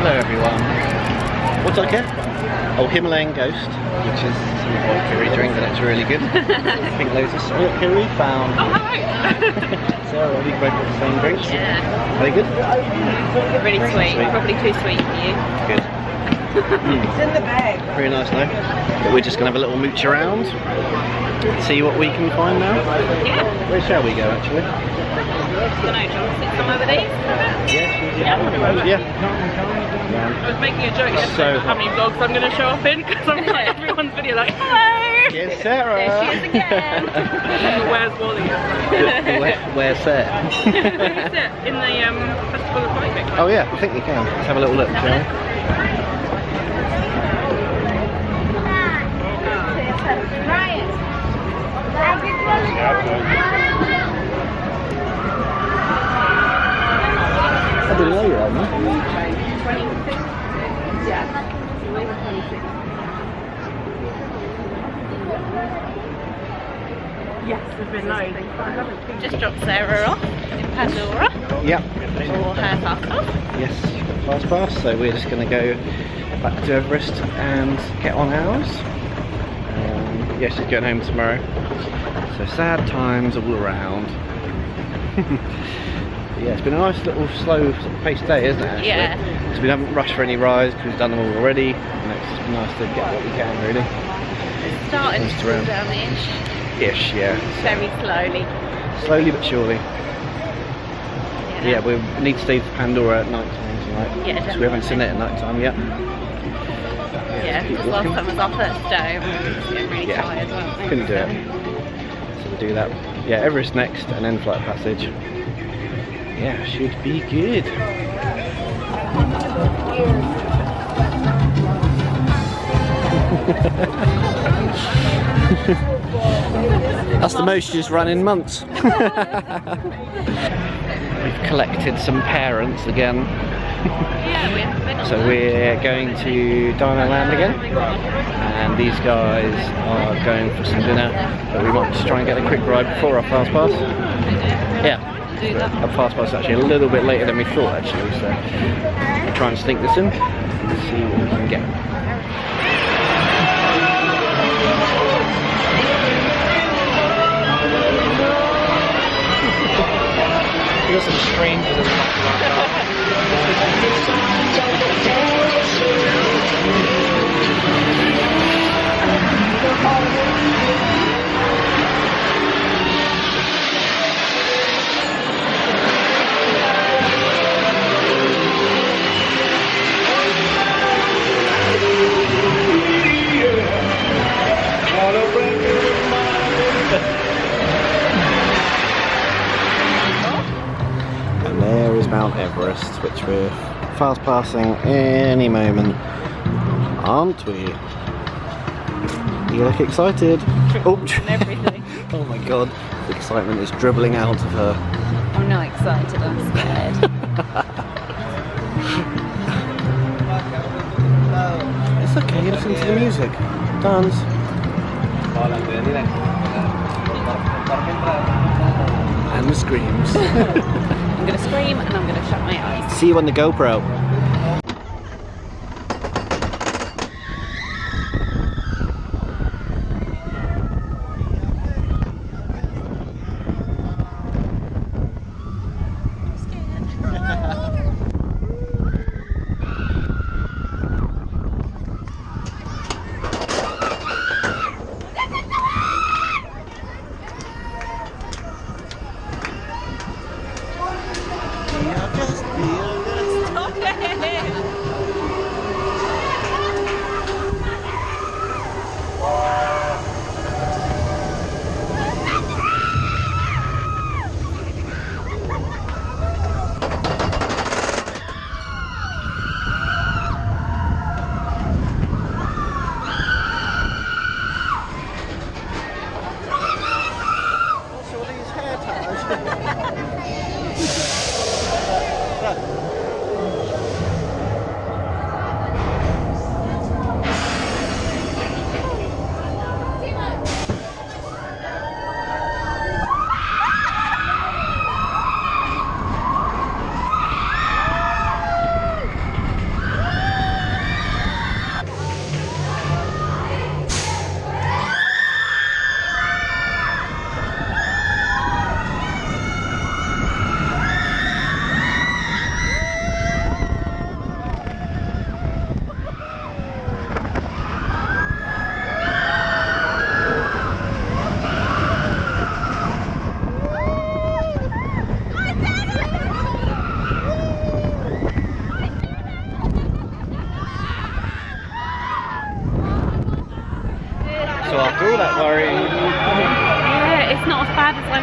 Hello everyone. What's that here? Oh, Himalayan Ghost, which is some vodka we drink and it's really good. Pink Lotus. Here we found. Oh, hi! Sarah, we both got the same drinks. Yeah. Are they good? Really sweet. Probably too sweet for you. Good. It's in the bag. Very nice though. But we're just going to have a little mooch around. See what we can find now. Yeah. Where shall we go actually? I don't know, do you want to sit somewhere with these? Yeah. I was making a joke yesterday about how many vlogs I'm going to show up in because I'm like everyone's video like, hello! Yes, Sarah! There she is again! Where's Wally? Where's Sarah? In the Festival of Light. Oh yeah, I think we can. Let's have a little look, shall we? I didn't know you were on there. Yes, there's been loads. Just dropped Sarah off in Pandora. Yep. For her fast pass. Yes, fast pass. So we're just going to go back to Everest and get on ours. Yes, she's going home tomorrow. So sad times all around. Yeah, it's been a nice little slow sort of paced day, isn't it? Actually? Yeah. So we haven't rushed for any rides because we've done them all already. And it's just nice to get what we can, really. It's starting to cool down-ish. Ish, yeah. Very slowly. Slowly but surely. Yeah, we need to stay for Pandora at night time tonight. Yeah, because we haven't seen it at night time yet. Yeah, because last time was our first day and we were just getting really tired, weren't we? Couldn't do it. So we'll do that. Yeah, Everest next and then Flight Passage. Yeah, should be good. That's the most she's run in months. We've collected some parents again. So we're going to Dino Land again, and these guys are going for some dinner, but we might just try and get a quick ride before our fast pass. Yeah, our fast pass is actually a little bit later than we thought actually, so we'll try and sneak this in and see what we can get. There's some strangers in the And there is Mount Everest, which we're fast passing any moment, aren't we? You look excited. Oh. Everything. Oh my god, the excitement is dribbling out of her. I'm not excited, I'm scared. It's okay, listen to the music. Dance. And the screams. I'm going to scream and I'm going to shut my eyes. See you on the GoPro. Stop it!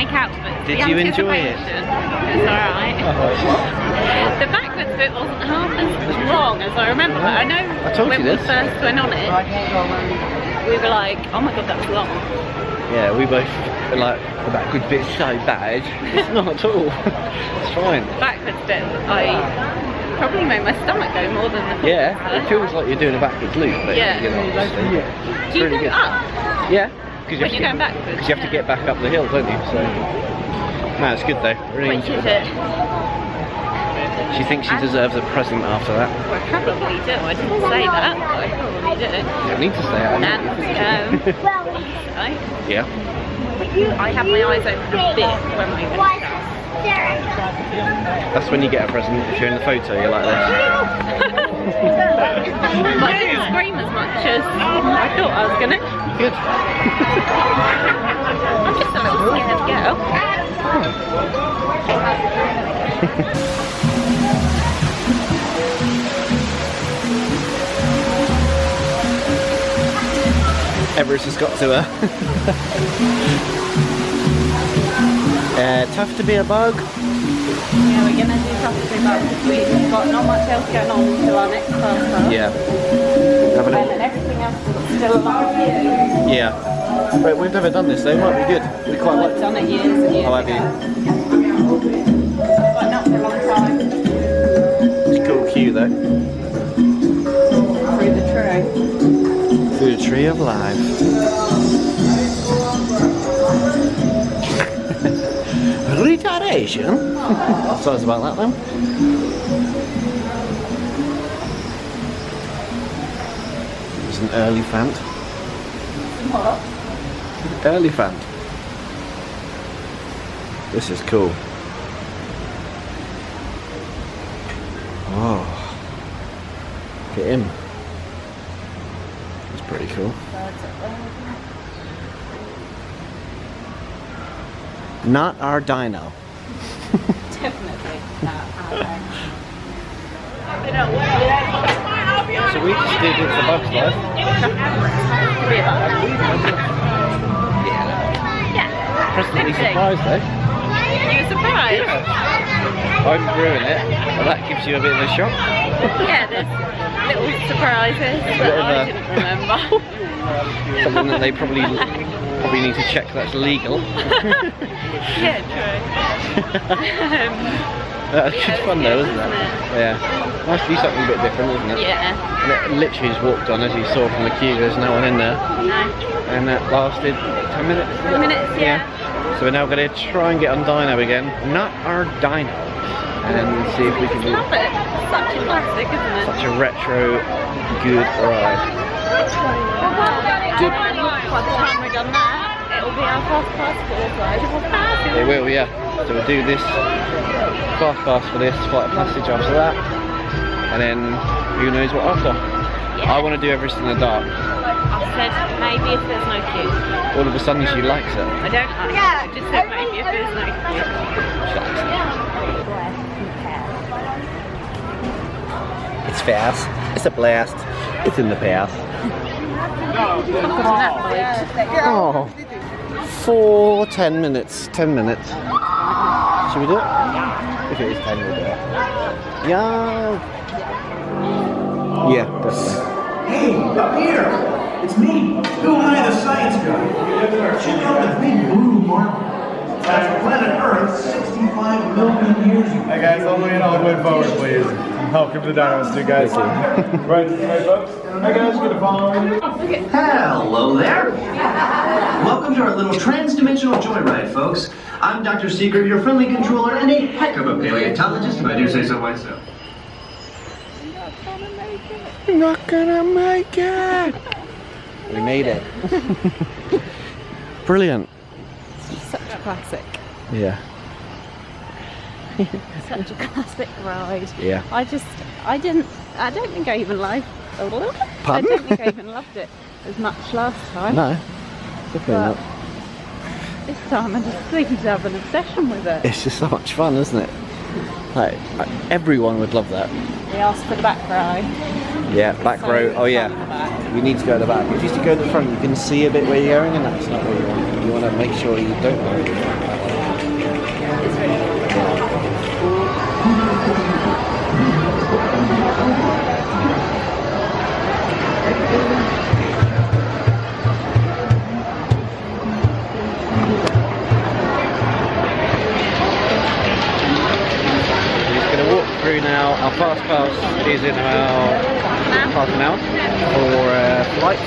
make out of it. Did you enjoy it? It's alright. The backwards bit wasn't half as wrong as I remember, but I know when we first went on it, we were like, oh my god, that was long. Yeah, we both were like, the backwards bit's so bad. It's not at all. It's fine. The backwards bit, I probably made my stomach go more than the forwards. Yeah, it feels like you're doing a backwards loop, but yeah. you know, Do you go up? Yeah. When you're going backwards? Because you have to get back up the hill, don't you? So, no, it's good though. Really enjoyed it. She thinks she deserves a present after that. Well, I probably do. I didn't say that, but I probably do. You don't need to say it. Yeah. I have my eyes open a bit when we went out. That's when you get a present. If you're in the photo, you're like this. But I didn't scream as much as I thought I was going to. Good. I'm just a little scared girl. Everest has got to her. Tough to be a bug. Yeah, we're gonna do tough to be a bug. We've got not much else going on until our next class. Yeah. And then everything else is still alive. Yeah. But we've never done this though, might be good. We quite like We've done it years and years ago. Have you? But not for a long time. It's a cool queue though. Through the tree. Through the tree of life. Retardation? So it's about that then. It's an elephant. What? Elephant. This is cool. Oh. Get him. That's pretty cool. Not our dino. Definitely not our So we just did It's a Bug's Life. Yeah. Pleasantly surprised though. You were surprised? I didn't ruin it, but that gives you a bit of a shock. Yeah, there's little surprises that I didn't remember. Something that they probably need to check that's legal. Yeah, true. That's good fun though, isn't it? Yeah. Nice to do something a bit different, isn't it? Yeah. And it literally just walked on, as you saw from the queue, there's no one in there. No. And that lasted 10 minutes. 10 minutes, yeah. So we're now going to try and get on Dino again. Not our Dino. And see if we can do Love it. Such a classic, isn't it? such a retro, good ride. Good. By the time we've done that, it'll be our first class ride. It will, yeah. So we'll do this fast pass for this, flight of passage after that, and then who knows what after. Yeah. I want to do Everest in the dark. I said maybe if there's no queue. All of a sudden she likes it. I don't like it. I just said maybe if there's no queue. She likes it. It's fast. It's a blast. It's in the past. Oh. 10 minutes. 10 minutes. Should we do it? If it is 10, we'll do it. Yeah. Yeah, definitely. Hey, up here! It's me, Bill Nye, the science guy. Check out the big blue marble. That's planet Earth 65 million years ago. Hey guys, all the way in, all the way forward, please. Welcome to Dinosaur, guys. Right, folks. Hey guys, good to follow me. Hello there. Welcome to our little trans-dimensional joyride, folks. I'm Dr. Seeger, your friendly controller and a heck of a paleontologist, if I do say so myself. Not gonna make it. We made it. Brilliant. Such a classic. Yeah. Such a classic ride. Yeah. I don't think I even liked it. Pardon? I don't think I even loved it as much last time. No, definitely But not. this time I just seem to have an obsession with it. It's just so much fun, isn't it? Like everyone would love that. We asked for the back ride. Yeah, back row. Oh yeah. Back. You need to go at the back. If you used to go at the front, you can see a bit where you're going, and that's not what you want. You want to make sure you don't go at the front. It's really through now. Our fast pass is in about half an hour for flight.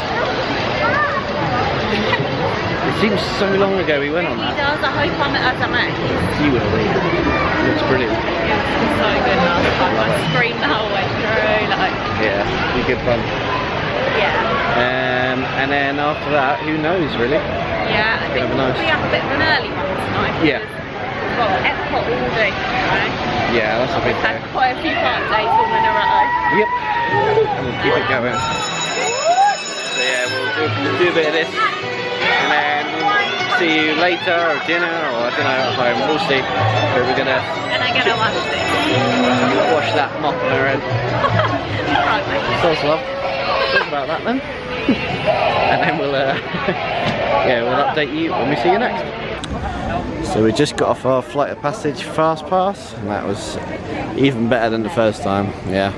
It seems so long ago we went on that. He does. I hope I'm at a match. You will be. It looks brilliant. It was so good last time. I screamed the whole way through. Like, yeah, it'll be good fun. Yeah. And then after that, who knows really? Yeah, I think we'll be up a bit of an early one tonight. Yeah. We've got Epcot all day tomorrow. Yeah, that's a big We've had day. quite a few park days all in a row. Yep. And we'll keep it going. So yeah, we'll do a bit of this. And then we'll see you later, or dinner, or I don't know, at home. We'll see. But we're gonna. And I'm gonna watch this. Wash that mop on her head. Right, mate. Sounds love. Talk about that then. And then we'll yeah, we'll update you when we see you next. So we just got off our flight of passage fast pass, and that was even better than the first time. Yeah,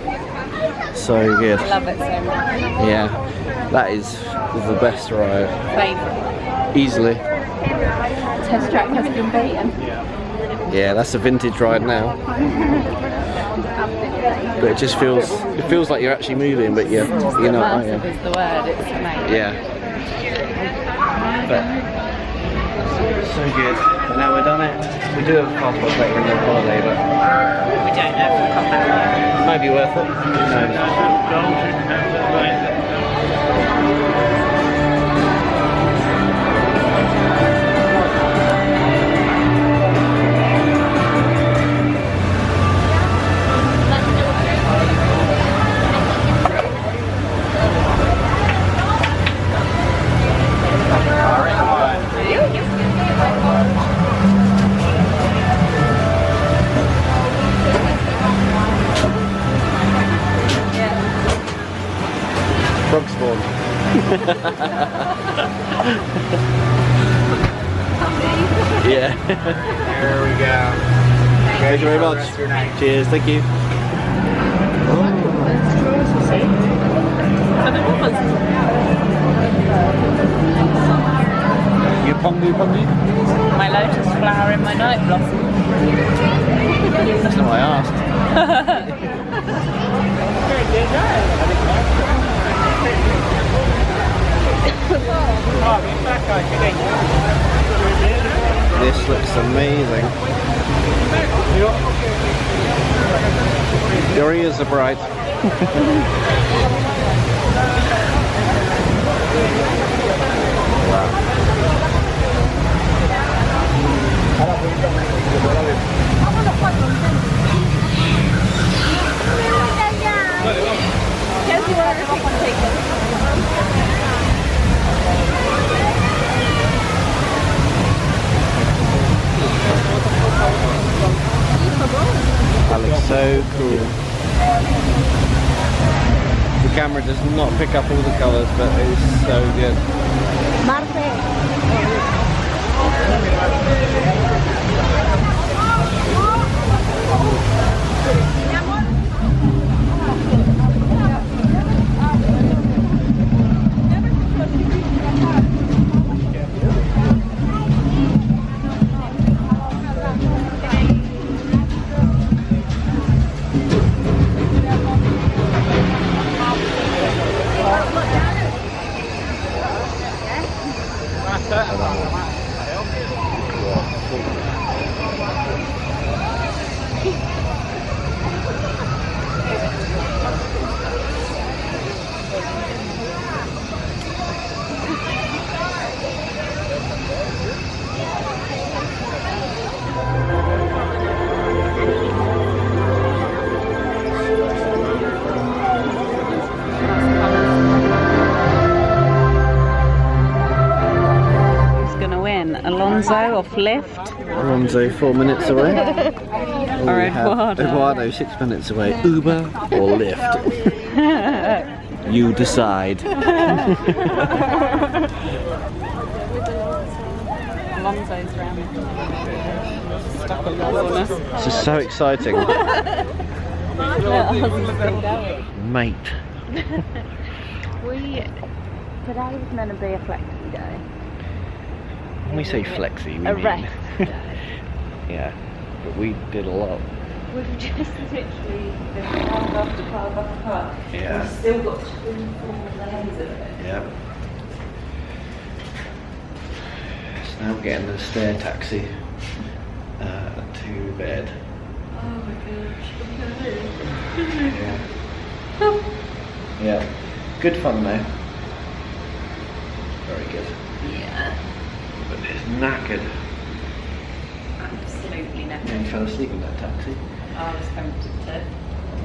so good. I love it so much. Yeah, that is the best ride. Favourite. Easily. Test track has been beaten. Yeah, that's a vintage ride now. But it just feels like you're actually moving, but you're not, aren't you? Immersive is the word. It's amazing. Yeah. But so good. But now we're done it. We do have a passport later in the holiday, but We don't know if we'll come back. might be worth it. Who knows? Frog spawn. Yeah. There we go. Thank you very much. Cheers, thank you. You pongy? My lotus flower in my night blossom. That's not what I asked. This looks amazing. Your ears are bright. That looks so cool. The camera does not pick up all the colours, but it is so good. Alonso off lift. Alonso 4 minutes away. Or Eduardo. Eduardo 6 minutes away. Uber or Lyft? You decide. Alonso's round. Stuck on the This is so exciting. Mate. Today was meant to be a flexi day. When we say flexi, we A mean... rest day. Yeah, but we did a lot. We've just literally been card after card after card. Yeah. We've still got 2 full days of it. Yeah. So now we're getting the stair taxi to bed. Oh my gosh. Yeah. Yeah. Good fun though. Very good. Yeah. But it's knackered. Absolutely Yeah, nothing. you fell asleep in that taxi. I was tempted to.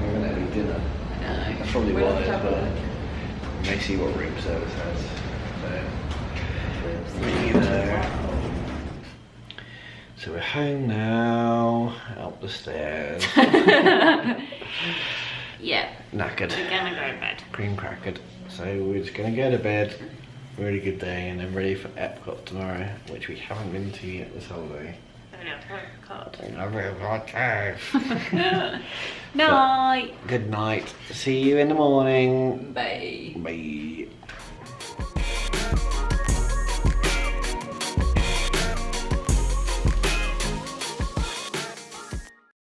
We were going to eat dinner. No. That's probably We'll why have to as have a well. look. You may see what room service has. So, you know. So we're home now, up the stairs. Yeah. Knackered. We're gonna go to bed. Cream crackered. So we're just going to go to bed. Really good day, and then ready for Epcot tomorrow, which we haven't been to yet this holiday. Night. Good night. See you in the morning. Bye.